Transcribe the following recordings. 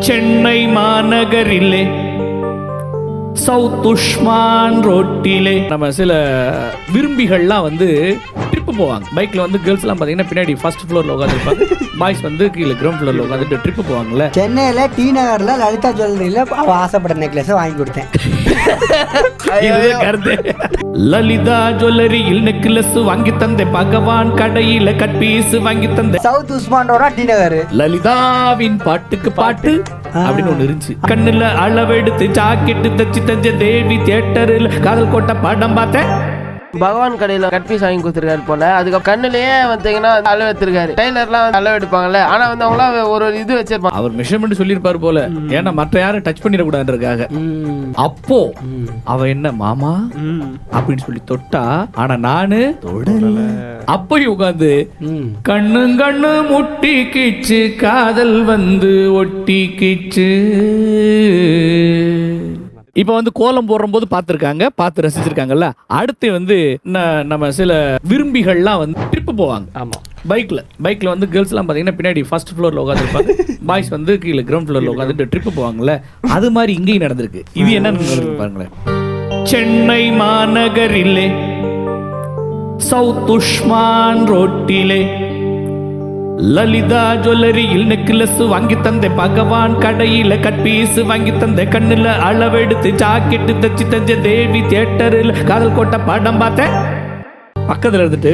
சென்னை மாநகரிலே சவுத் உஸ்மான் ரோட்டிலே நம்ம சில விரும்பிகள்லாம் வந்து ட்ரிப்பு போவாங்க. பைக்ல வந்து கேர்ள்ஸ் எல்லாம் பாத்தீங்கன்னா பின்னாடி ஃபர்ஸ்ட் ஃப்ளோர்ல உட்காந்துருப்பாங்க, பாய்ஸ் வந்து கீழே கிரவுண்ட் ஃப்ளோர்ல உட்காந்துட்டு ட்ரிப்பு போவாங்கல்ல. சென்னையில டி நகர்ல லலிதா ஜுவல்லரியில அவ ஆசைப்பட்ட நெக்லஸ் வாங்கி கொடுத்தேன். லலிதா ஜுவல்லரியில் நெக்லஸ் வாங்கி தந்தே, பகவான் கடையில கட் பீஸ் வாங்கி தந்தே. சவுத் உஸ்மான் ரோடா டி நகர். லலிதாவின் பாட்டுக்கு பாட்டு அப்படின்னு ஒண்ணு இருந்துச்சு. கண்ணுல அளவெடுத்து ஜாக்கெட்டு தச்சு தஞ்ச தேவி தியேட்டரில் காதல் கோட்டை படம் பார்த்தேன். பகவான் கடையில கட் பீஸ் வாங்கி கொடுத்துருக்காரு போல. அதுக்கு கண்ணுலயே வந்தீங்கன்னா அளவு எடுத்திருக்காரு. டைலர்லாம் அளவு எடுப்பாங்கல்ல, ஆனா வந்து அவங்களாம் ஒரு இது வச்சிருப்பாங்க. அவர் மெஷர்மெண்ட் சொல்லியிருப்பாரு போல, ஏன்னா மற்ற யாரும் டச் பண்ணிடக்கூடாதுன்றதுக்காக. அப்போ அவ என்ன மாமா அப்படின்னு சொல்லி தொட்டா, ஆனா நானு தொடல. அப்பயும் உட்காந்து கண்ணு கண்ணு முட்டி கிச்சு, காதல் வந்து ஒட்டி கிச்சு. இப்ப வந்து கோலம் போடுற போது பார்த்திருக்காங்க, பார்த்து ரசிச்சிருக்காங்கல்ல. அடுத்து வந்து நம்ம சில விரும்பிகள்லாம் வந்து ட்ரிப்பு போவாங்க. ஆமா, பைக்ல வந்து கேர்ள்ஸ் எல்லாம் பாத்தீங்கன்னா பின்னாடி ஃபர்ஸ்ட் ஃப்ளோர்ல உட்காந்துருப்பாங்க, பாய்ஸ் வந்து கீழே கிரவுண்ட் ஃப்ளோர்ல உட்காந்துட்டு ட்ரிப்பு போவாங்கல்ல. அது மாதிரி இங்கேயும் நடந்திருக்கு. இது என்ன நடந்திருக்கு பாருங்களேன். சென்னை மாநகரிலே சவுத் உஸ்மான் ரோட்டிலே லலிதா ஜுவல்லரியில் நெக்லஸ் வாங்கி தந்தே, பகவான் கடையில கட் பீஸ் வாங்கி தந்தே. கண்ணுல அளவெடுத்து ஜாக்கெட்டு தச்சு தஞ்ச தேவி தியேட்டரில் காதல் கோட்டை படம் பார்த்தேன். பக்கத்துல இருந்துட்டு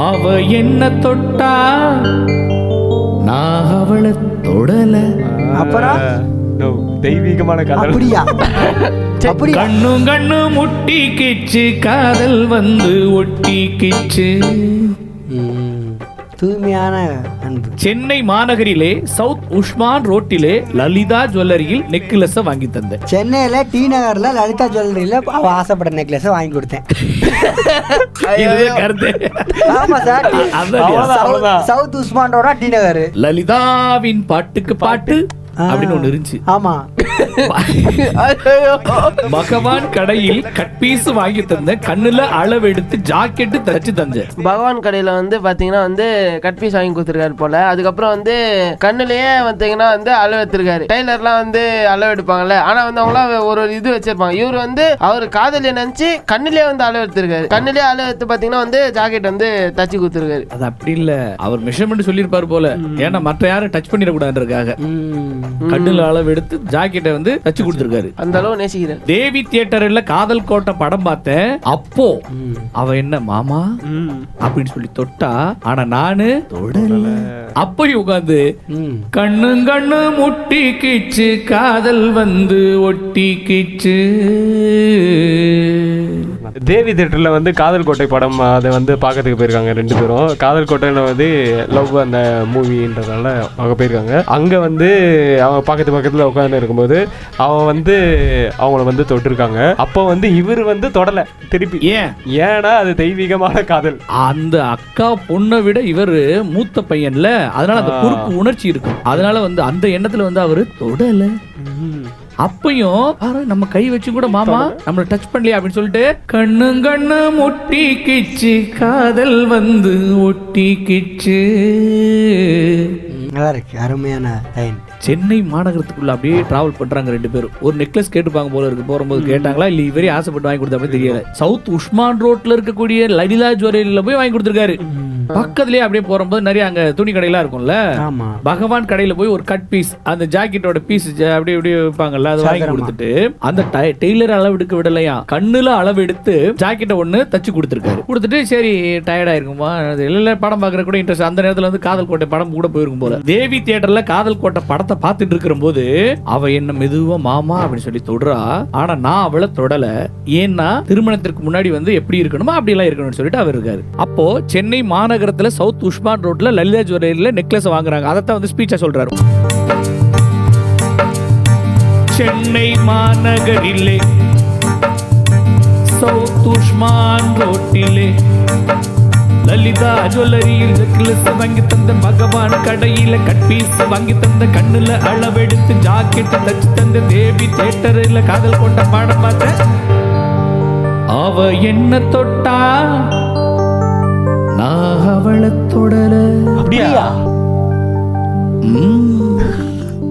அவ என்ன தொட்டா, நான் அவளை தொடல. அப்புறம் தெய்வீகமான காதல். அப்படியா? கண்ணு கண்ணு முட்டி கிச்சு, காதல் வந்து ஒட்டி கிச்சு. தூய்மையான அன்பு. சென்னை மாநகரிலே சவுத் உஸ்மான் ரோட்டிலே லலிதா ஜுவல்லரியில் நெக்லஸ் வாங்கி தந்தேன். சென்னையில டி நகர்ல லலிதா ஜுவல்லரியில அவ ஆசைப்பட்ட நெக்லஸ் வாங்கி கொடுத்தேன். ஆமா சார், சவுத் உஸ்மான் ரோடா டி நகர். லலிதாவின் பாட்டுக்கு பாட்டு அப்படின்னு ஒண்ணு இருந்துச்சு. ஆமா, பகவான் கடையில் கட் பீஸ் வாங்கி தந்த, கண்ணுல அளவெடுத்து ஜாக்கெட்டு தச்சு தந்த. பகவான் கடையில வந்து பாத்தீங்கன்னா வந்து கட் பீஸ் வாங்கி கொடுத்துருக்காரு போல. அதுக்கப்புறம் வந்து கண்ணுலயே வந்தீங்கன்னா வந்து அளவு எடுத்திருக்காரு. டைலர்லாம் வந்து அளவு எடுப்பாங்கல்ல, ஆனா வந்து அவங்களாம் ஒரு இது வச்சிருப்பாங்க. இவர் வந்து அவர் காதலிய நினைச்சு கண்ணுலயே வந்து அளவு எடுத்திருக்காரு. கண்ணுலயே அளவு எடுத்து பாத்தீங்கன்னா வந்து ஜாக்கெட் வந்து தச்சு கொடுத்துருக்காரு. அது அப்படி இல்ல, அவர் மெஷர்மெண்ட் சொல்லியிருப்பாரு போல, ஏன்னா மற்ற யாரும் டச் பண்ணிடக்கூடாதுன்றதுக்காக. கண்ணுல அளவு எடுத்து ஜாக்கெட்டை வந்து தச்சு கொடுத்திருக்காரு. அந்த அளவு நேசிக்கிறேன். தேவி தியேட்டர்ல காதல் கோட்டை படம் பார்த்தேன். அப்போ அவ என்ன மாமா அப்படின்னு சொல்லி தொட்டா, ஆனா நானு தொடல. அப்பயும் உட்காந்து கண்ணு கண்ணு முட்டி கிச்சு, காதல் வந்து ஒட்டி கிச்சு. தேவி தியேட்டர்ல வந்து காதல் கோட்டை படம் அதை வந்து பார்க்கறதுக்கு போயிருக்காங்க ரெண்டு பேரும். காதல் கோட்டையில வந்து லவ் அந்த மூவின்றதால பார்க்க போயிருக்காங்க. அங்க வந்து அவங்க பக்கத்துல உட்காந்து இருக்கும்போது அவன் வந்து அவங்கள வந்து தொட்டிருக்காங்க. அப்போ வந்து இவர் வந்து தொடல திருப்பி. ஏன்னா அது தெய்வீகமான காதல். அந்த அக்கா பொண்ணை விட இவர் மூத்த பையன்ல, அதனால அந்த பொறுப்பு உணர்ச்சி இருக்கும். அதனால வந்து அந்த எண்ணத்துல வந்து அவரு தொடல. அப்பயும் நம்ம கை வச்சு கூட மாமா நம்மள டச் பண்ணலையா அப்படின்னு சொல்லிட்டு கண்ணு கண்ணு முட்டி கிச்சு, காதல் வந்து ஒட்டி கிச்சு. அருமையான லைன். சென்னை மாநகரத்துக்குள்ள அப்படியே டிராவல் பண்றாங்க ரெண்டு பேரும். ஒரு நெக்லஸ் கேட்டுப்பாங்க போல இருக்கு. போகும்போது கேட்டாங்களா இல்ல இவரே ஆசைப்பட்டு வாங்கி கொடுத்தா தெரியல. சவுத் உஸ்மான் ரோட்ல இருக்கக்கூடிய லலிதா ஜுவல்லரியில போய் வாங்கி கொடுத்திருக்காரு. பக்கத்துலயே அப்படியே போகும்போது நிறைய அங்க துணி கடையெல்லாம் இருக்கும்ல, பகவான் கடையில போய் ஒரு கட் பீஸ் அந்த ஜாக்கெட்டோட பீஸ் அப்படியே அப்படியே வைப்பாங்கல்ல, அது வாங்கி கொடுத்துட்டு அந்த டெய்லர் அளவு எடுக்க விடலையா, கண்ணுல அளவு எடுத்து ஜாக்கெட்டை ஒண்ணு தச்சு கொடுத்திருக்காரு. கொடுத்துட்டு சரி டயர்டா இருக்குமா இல்ல படம் பாக்குற கூட இன்ட்ரெஸ்ட். அந்த நேரத்துல வந்து காதல் கோட்டை படம் கூட போயிருக்கும் போல. தேவி தியேட்டர்ல காதல் கோட்டை படத்தை பார்த்துட்டு இருக்கிற போது அவ என்ன மெதுவா மாமா அப்படின்னு சொல்லி தொடுறா, ஆனா நான் அவளை தொடல. ஏன்னா திருமணத்திற்கு முன்னாடி வந்து எப்படி இருக்கணுமோ அப்படி எல்லாம் இருக்கணும்னு சொல்லிட்டு அவர் இருக்காரு. அப்போ சென்னை மாநகரத்துல சவுத் உஸ்மான் ரோட்ல லலிதா ஜுவல்லரியில நெக்லஸ் வாங்குறாங்க. அதைத்தான் வந்து ஸ்பீச்சா சொல்றாரு. சென்னை மாநகரிலே சவுத் உஸ்மான் ரோட்டிலே லலிதா ஜுவல்லரியில் நெக்லஸ் வாங்கி தந்த, பகவான் கடையில கட் பீஸ் வாங்கி தந்த. கண்ணுல அளவெடுத்து ஜாக்கெட் தச்சு தந்த, தேவி தியேட்டர்ல காதல் கோட்டை படம் பார்த்தேன். அவ என்ன தொட்டா, நான் அவளை தொடல. அப்படியா?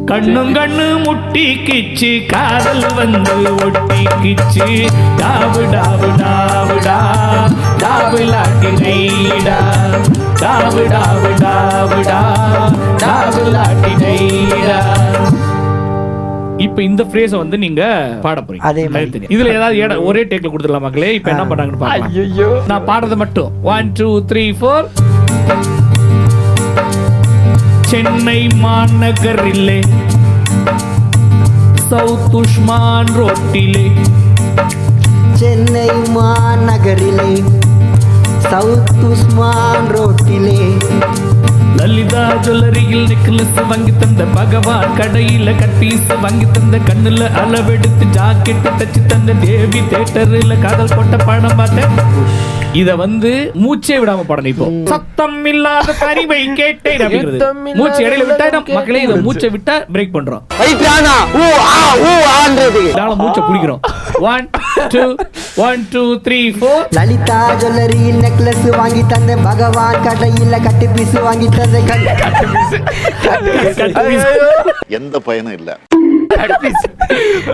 கண்ணும் கண்ணு முட்டிக்கிச்சு காதல் வந்து ஒட்டிக்கிச்சு டாவு டாவு டாவுடா டாவுலாட்டி நைடா டாவு டாவு டாவுடா டாவுலாட்டி நைடா. இப்ப இந்த ஃப்ரேஸை வந்து நீங்க பாட போறீங்க. அதே மாதிரி இதுல ஏதாவது ஒரே டேக்ல கொடுத்துடலாம் மக்களே. இப்ப என்ன பண்றாங்கன்னு பாக்கலாம். ஐயோ நான் பாடுறது மட்டும் 1 2 3 4. சென்னை மாநகரிலே சவுத் உஸ்மான் ரோட்டிலே சென்னை மாநகரிலே சவுத் உஸ்மான் ரோட்டிலே லலிதா ஜுவல்லரியில் நெக்லஸ் வாங்கி தந்த பகவான் கடையில கட்பீஸ் வாங்கி தந்த கண்ணுல அளவெடுத்து ஜாக்கெட் தச்சு தந்த தேவி தியேட்டர்ல காதல் போட்ட படம் பார்த்தேன். இத வந்து மூச்சே விடாம பாடணும். இப்போ சத்தம் இல்லாத பரிவை கேட்டேன் அப்படிங்கிறது மூச்சு இடையில விட்டா மக்களே இத மூச்சை விட்டா பிரேக் பண்றோம். மூச்சை பிடிக்கிறோம். 1 2 1 2 3 4. லலிதா ஜுவல்லரியில் நெக்லஸ் வாங்கி தந்த பகவான் கடையில கட்டு பீஸ் வாங்கி தந்த எந்த பயனும் இல்ல.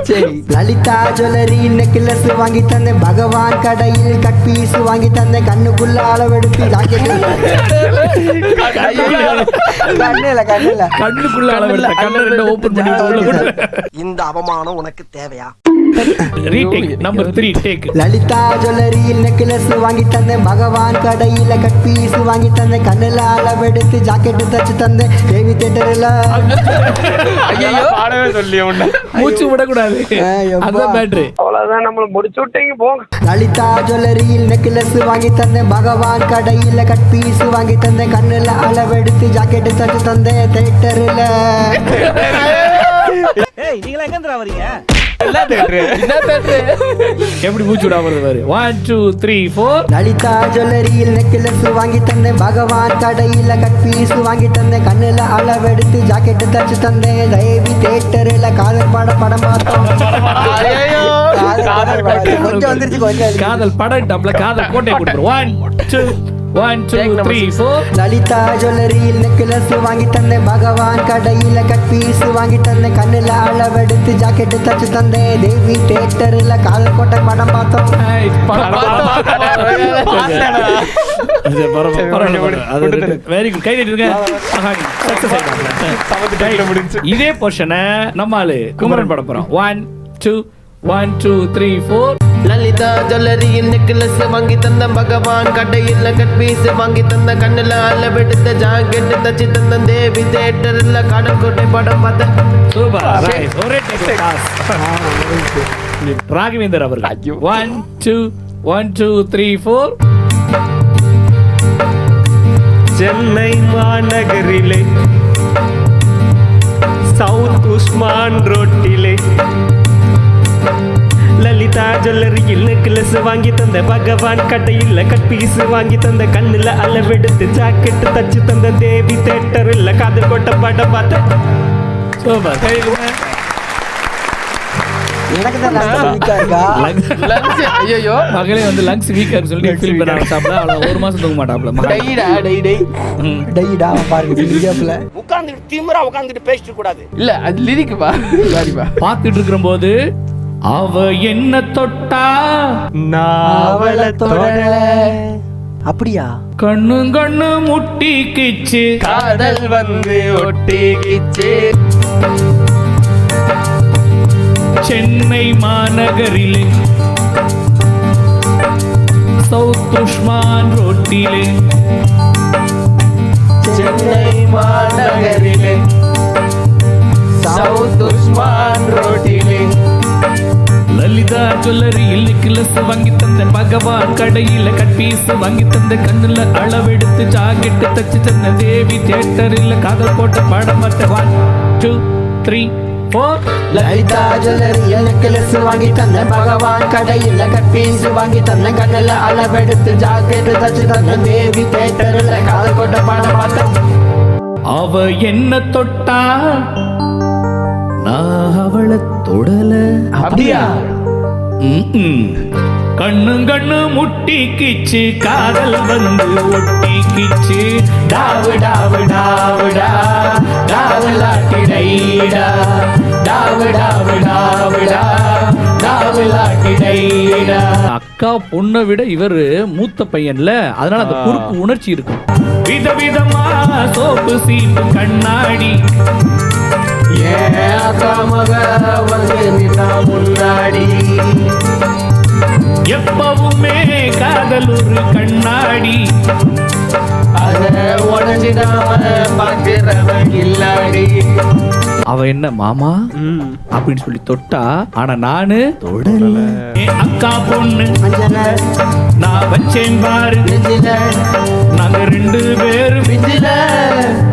சரி. லலிதா ஜுவல்லரியில் நெக்லஸ் வாங்கி தந்த பகவான் கடையில் கட் பீஸ் வாங்கி தந்த கண்ணுக்குள்ள அளவெடுத்து கண்ணுக்குள்ள அளவெடுத்து கண்ணை ரெண்டு ஓபன் பண்ணி உள்ள. இந்த அவமானம் உனக்கு தேவையா? Retake number 3 take. லலிதா ஜுவல்லரியில் நெக்லஸ் வாங்கி தந்த பகவான் கடையில கட் பீஸ் வாங்கி தந்த கண்ணுல அளவெடுத்து ஜாக்கெட் தச்சு தந்த தேவி தியேட்டர்ல. பாடவே சொல்லி மூச்சு விடக்கூடாது. அதான் பேட்டரி. அவ்வளவுதான் நம்மள முடிச்சு விட்டீங்க போங்க. லலிதா ஜுவல்லரியில் நெக்லஸ் வாங்கி தந்த பகவான் கடையில கட் பீஸ் வாங்கி தந்த கண்ணுல அளவெடுத்து ஜாக்கெட் தச்சு தந்த தியேட்டர்ல. எப்படி மூச்சு விடாம வருது? 1 2 3 4. லலிதா ஜுவல்லரியில் நெக்லஸ் வாங்கி தந்த பகவான் கடையில கட் பீஸ் வாங்கி தந்த கண்ணுல அளவெடுத்து ஜாக்கெட் தச்சு தந்த தேவி தியேட்டர்ல காதல் படம் பார்த்தோம். கொஞ்சம் வந்துருச்சு கொஞ்சம். காதல் படம் டப்ல காதல் கோட்டை கொடுத்துரும். 1 2 1 2 3 4. லலிதா ஜுவல்லரியில் நெக்லஸ் வாங்கி தந்த பகவான் கடையில கட் பீஸ் வாங்கி தந்த கண்ணுல அளவெடுத்து ஜாக்கெட் தச்சு தந்த தேவி தியேட்டர்ல காதல் கோட்டை படம் பார்த்தோம். Very good. கை தட்டுங்க. இதே போர்ஷனை நம்ம ஆளு குமரன் படம் போறோம். 1 2 1 2 3 4. லலிதா ஜுவல்லரியில் நெக்லஸ் வாங்கி தந்த பகவான் கடையில் கட் பீஸ் வாங்கி தந்த கண்ணுல அளவெடுத்த ஜாக்கெட் தச்சு தந்த தேவி தியேட்டர்ல காதல் கோட்டை படம் பார்த்தேன். சூப்பர். ஒரே டேக் பாஸ். ராகவேந்தர் அவர்கள் 1 2 1 2 3 4. சென்னை மாநகரிலே சவுத் உஸ்மான் ரோட்டிலே லலிதா ஜுவல்லரியில் நெக்லஸ் வாங்கி தந்த பகவான் கடையில் கட் பீஸ் வாங்கி தந்த கண்ணுல அளவெடுத்து ஜாக்கெட் தச்சு தந்த தேவி தியேட்டர்ல காதல் கோட்டை படம் பார்த்தேன். சூப்பர். எனக்கு தான் வீக்கா இருக்கா? ஐயோ மகளே வந்து லங்ஸ் வீக்கா இருக்கு சொல்லி ஃபீல் பண்ண சாப்பிட அவள ஒரு மாசம் தூங்க மாட்டாப்ல. டெய்டா பாருங்க சிங்கப்ல உட்கார்ந்துட்டு திமிரா உட்கார்ந்துட்டு பேசிட்டு கூடாது. இல்ல அது லிரிக் பா. சாரிப்பா. பாத்துட்டு இருக்கும்போது அவ என்ன தொட்டா நாவல தொடல. அப்படியா? கண்ணும் கண்ணு முட்டிக்கிச்சு காதல் வந்து ஒட்டிக்கிச்சு சென்னை மாநகரிலே சவுத் உஸ்மான் ரோட்டிலே சென்னை மாநகரிலே சவுத் உஸ்மான் ரோட்டிலே லலிதா ஜுவல்லரியில் நெக்லஸ் வாங்கி தந்த பகவான் கடையில கட் பீஸ் வாங்கி தந்த கண்ணுல அளவெடுத்து ஜாக்கெட் தச்சு தந்த தேவி தியேட்டர்ல காதல் போட்ட படம் பார்த்த 1 2 3 4. லலிதா ஜுவல்லரியில் நெக்லஸ் வாங்கி தந்த பகவான் கடையில கட் பீஸ் வாங்கி தந்த கண்ணுல அளவெடுத்து ஜாக்கெட் தச்சு தந்த தேவி தியேட்டர்ல காதல் போட்ட படம் பார்த்த. அவ என்ன தொட்டா நான் அவளை தொடல. அப்படியா? கண்ணு முட்டிக்கிச்சு காதல் வந்து ஒட்டிக்கிச்சு டாவு டாவு டாவுடா டாவுலாட்டிடைடா டாவு டாவு டாவுடா டாவுலாட்டிடைடா. அக்கா பொண்ணை விட இவர் மூத்த பையன்ல, அதனால அந்த குறுக்கு உணர்ச்சி இருக்கும். விதவிதமா சோப்பு சீப்பு கண்ணாடி அக்கா மக வந்து நின்னா முன்னாடி எப்பவுமே காதல் ஒரு கண்ணாடி அத உடஞ்சிடாம பாக்குறவன் இல்லாடி. அவ என்ன மாமா அப்படின்னு சொல்லி தொட்டா, ஆனா நானு தொடல. அக்கா பொண்ணு அஞ்சல நான் வச்சேன் பாரு நெஞ்சில நாங்க 2 பேரும் பிஞ்சில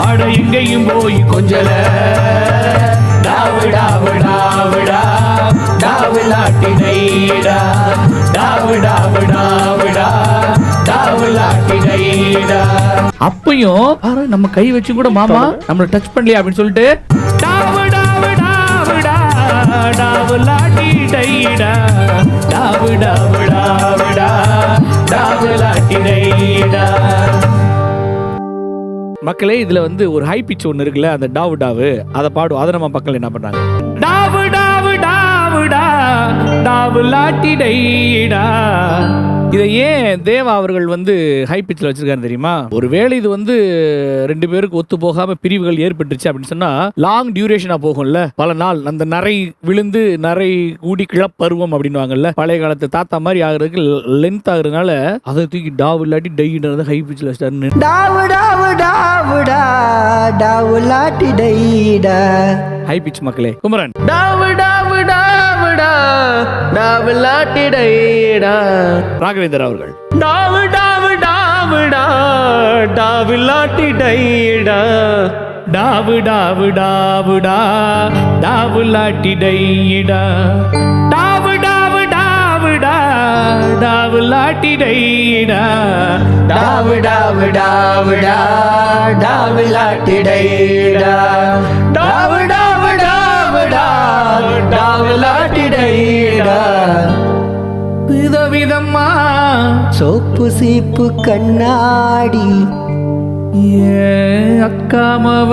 அட எங்கேயும் போய் கொஞ்சல டாவு டாவு டாவுடா டாவுலாட்டிடைடா டாவு டாவு டாவுடா டாவுலாட்டிடைடா. அப்பயும் பாரு நம்ம கை வச்சு கூட மாமா நம்மள டச் பண்ணலையா அப்படின்னு சொல்லிட்டு டாவு டாவு டாவுடா டாவுலாட்டிடைடா டாவு டாவு டாவுடா டாவுலாட்டிடைடா. மக்களே, இதுல வந்து ஒரு ஹை பிச் ஒன்னு இருக்குல்ல, அந்த டாவு டாவு அதை பாடும். அதை நம்ம மக்கள் என்ன பண்றாங்க, டாவு டாவு டாவுடா டாவுலாட்டிடைடா. இதை ஏன் தேவா அவர்கள் வந்து ஹை பிச்சில் வச்சிருக்காரு தெரியுமா? ஒருவேளை இது வந்து 2 பேருக்கு ஒத்து போகாம பிரிவுகள் ஏற்பட்டுருச்சு அப்படின்னு சொன்னா லாங் டியூரேஷனா போகும்ல, பல நாள் அந்த நரை விழுந்து நரை கூடி கிளப்பருவம் அப்படின்னுவாங்கல்ல, பழைய காலத்து தாத்தா மாதிரி ஆகுறதுக்கு லென்த் ஆகுறதுனால அதை தூக்கி டாவு இல்லாட்டி டைன்றது ஹை பிச்சில் வச்சிட்டாருன்னு. டாவு டாவு டாவுடா டாவுலாட்டிடைடா. ஹை பிச் மக்களே. குமரன் டாவு டாவு டாவுடா டாவுலாட்டிடைடா. ராகவேந்தர் அவர்கள் டாவு டாவு டாவுடா டாவுலாட்டிடைடா டாவு டாவு டாவுடா டாவுலாட்டிடைடா டாவு டாவு டாவுடா டாவுலாட்டிடைடா டாவு டாவு டாவுடா டாவுலாட்டிடைடா டாவு டாவு டாவுடா டாவுலாட்டிடைடா. விதவிதமா சோப்பு சீப்பு கண்ணாடி ஏன் அக்காமவ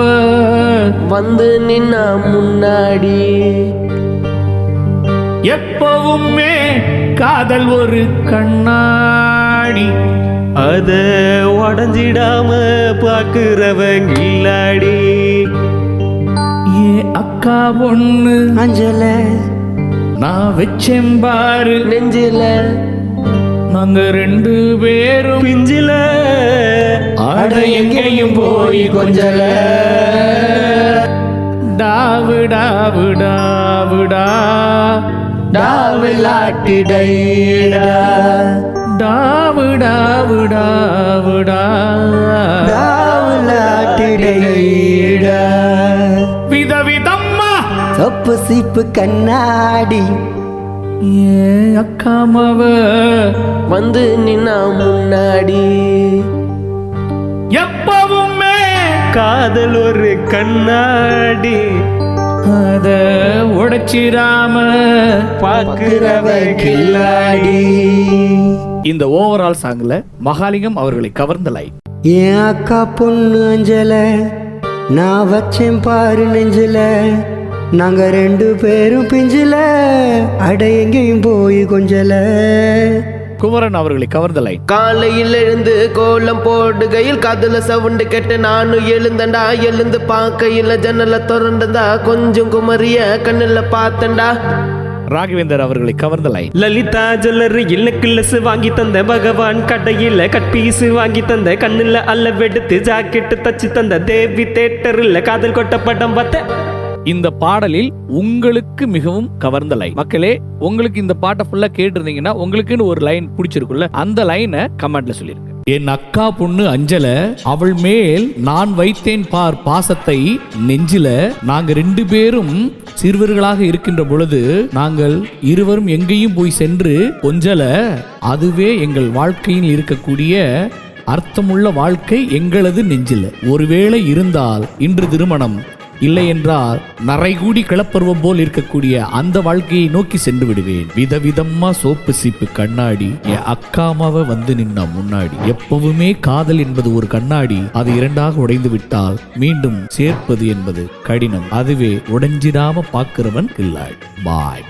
வந்து நின்னா முன்னாடி எப்பவுமே காதல் ஒரு கண்ணாடி அத உடஞ்சிடாம பாக்குறவங்க இல்லாடி. ஏன் அக்கா பொண்ணு அஞ்சல நான் வச்சேன் பாரு நெஞ்சில நாங்க 2 பேரும் பிஞ்சில ஆட எங்கேயும் போய் கொஞ்சல டாவு டாவு டாவுடா டாவுலாட்டிடைடா டாவு டாவு டாவுடா டாவுலாட்டிடைடா. விதவிதம்மா சோப்பு சீப்பு கண்ணாடி ஏன் அக்காமவ வந்து நின்னா முன்னாடி எப்பவுமே காதல் ஒரு கண்ணாடி அத உடைச்சிராம பாக்குறவங்க கில்லாடி. இந்த ஓவரால் சாங்ல மகாலிங்கம் அவர்களை கவர்ந்த லைன். என் அக்கா பொண்ணு அஞ்சல நான் வச்சேன் பாரு நெஞ்சில நாங்க 2 பேரும் பிஞ்சில அட எங்கேயும் போய் கொஞ்சல. குமரன் அவர்களை கவர்ந்த லைன். காலையில் எழுந்து கோலம் போடுகையில் காதுல சவுண்டு கேட்டு நானும் எழுந்தண்டா. எழுந்து பார்க்கையில் ஜன்னல திறந்ததா கொஞ்சம் குமரிய கண்ணுல பார்த்தண்டா. ராகவேந்தர் அவர்களை கவர்ந்த லைன். லலிதா ஜுவல்லரி இல்ல வாங்கி தந்த பகவான் கடையில கட்பீஸ் வாங்கி தந்த கண்ணுல அளவெடுத்து ஜாக்கெட்டு தச்சு தந்த தேவி தேட்டர்ல காதல் கொட்ட படம் பார்த்த. இந்த பாடலில் உங்களுக்கு மிகவும் கவர்ந்த லைன். மக்களே, உங்களுக்கு இந்த பாட்டை ஃபுல்லா கேட்டிருந்தீங்கன்னா உங்களுக்குன்னு ஒரு லைன் பிடிச்சிருக்குல்ல, அந்த லைனை கமெண்ட்ல சொல்லிருங்க. என் அக்கா பொண்ணு அஞ்சல அவள் மேல் நான் வைத்தேன் பார் பாசத்தை நெஞ்சில நாங்க 2 பேரும் சிறுவர்களாக இருக்கின்ற பொழுது நாங்கள் இருவரும் எங்கேயும் போய் சென்று கொஞ்சல அதுவே எங்கள் வாழ்க்கையில் இருக்கக்கூடிய அர்த்தமுள்ள வாழ்க்கை எங்களது நெஞ்சில ஒருவேளை இருந்தால் இன்று திருமணம் இல்லை என்றால் நரைகூடி கிளப்பருவம் போல் இருக்கக்கூடிய அந்த வாழ்க்கையை நோக்கி சென்று விடுவேன். விதவிதமா சோப்பு சீப்பு கண்ணாடி என் அக்காமாவை வந்து நின்னா முன்னாடி. எப்பவுமே காதல் என்பது ஒரு கண்ணாடி, அது இரண்டாக உடைந்து விட்டால் மீண்டும் சேர்ப்பது என்பது கடினம். அதுவே உடைஞ்சிடாம பாக்குறவன் கில்லாடி. பாய்.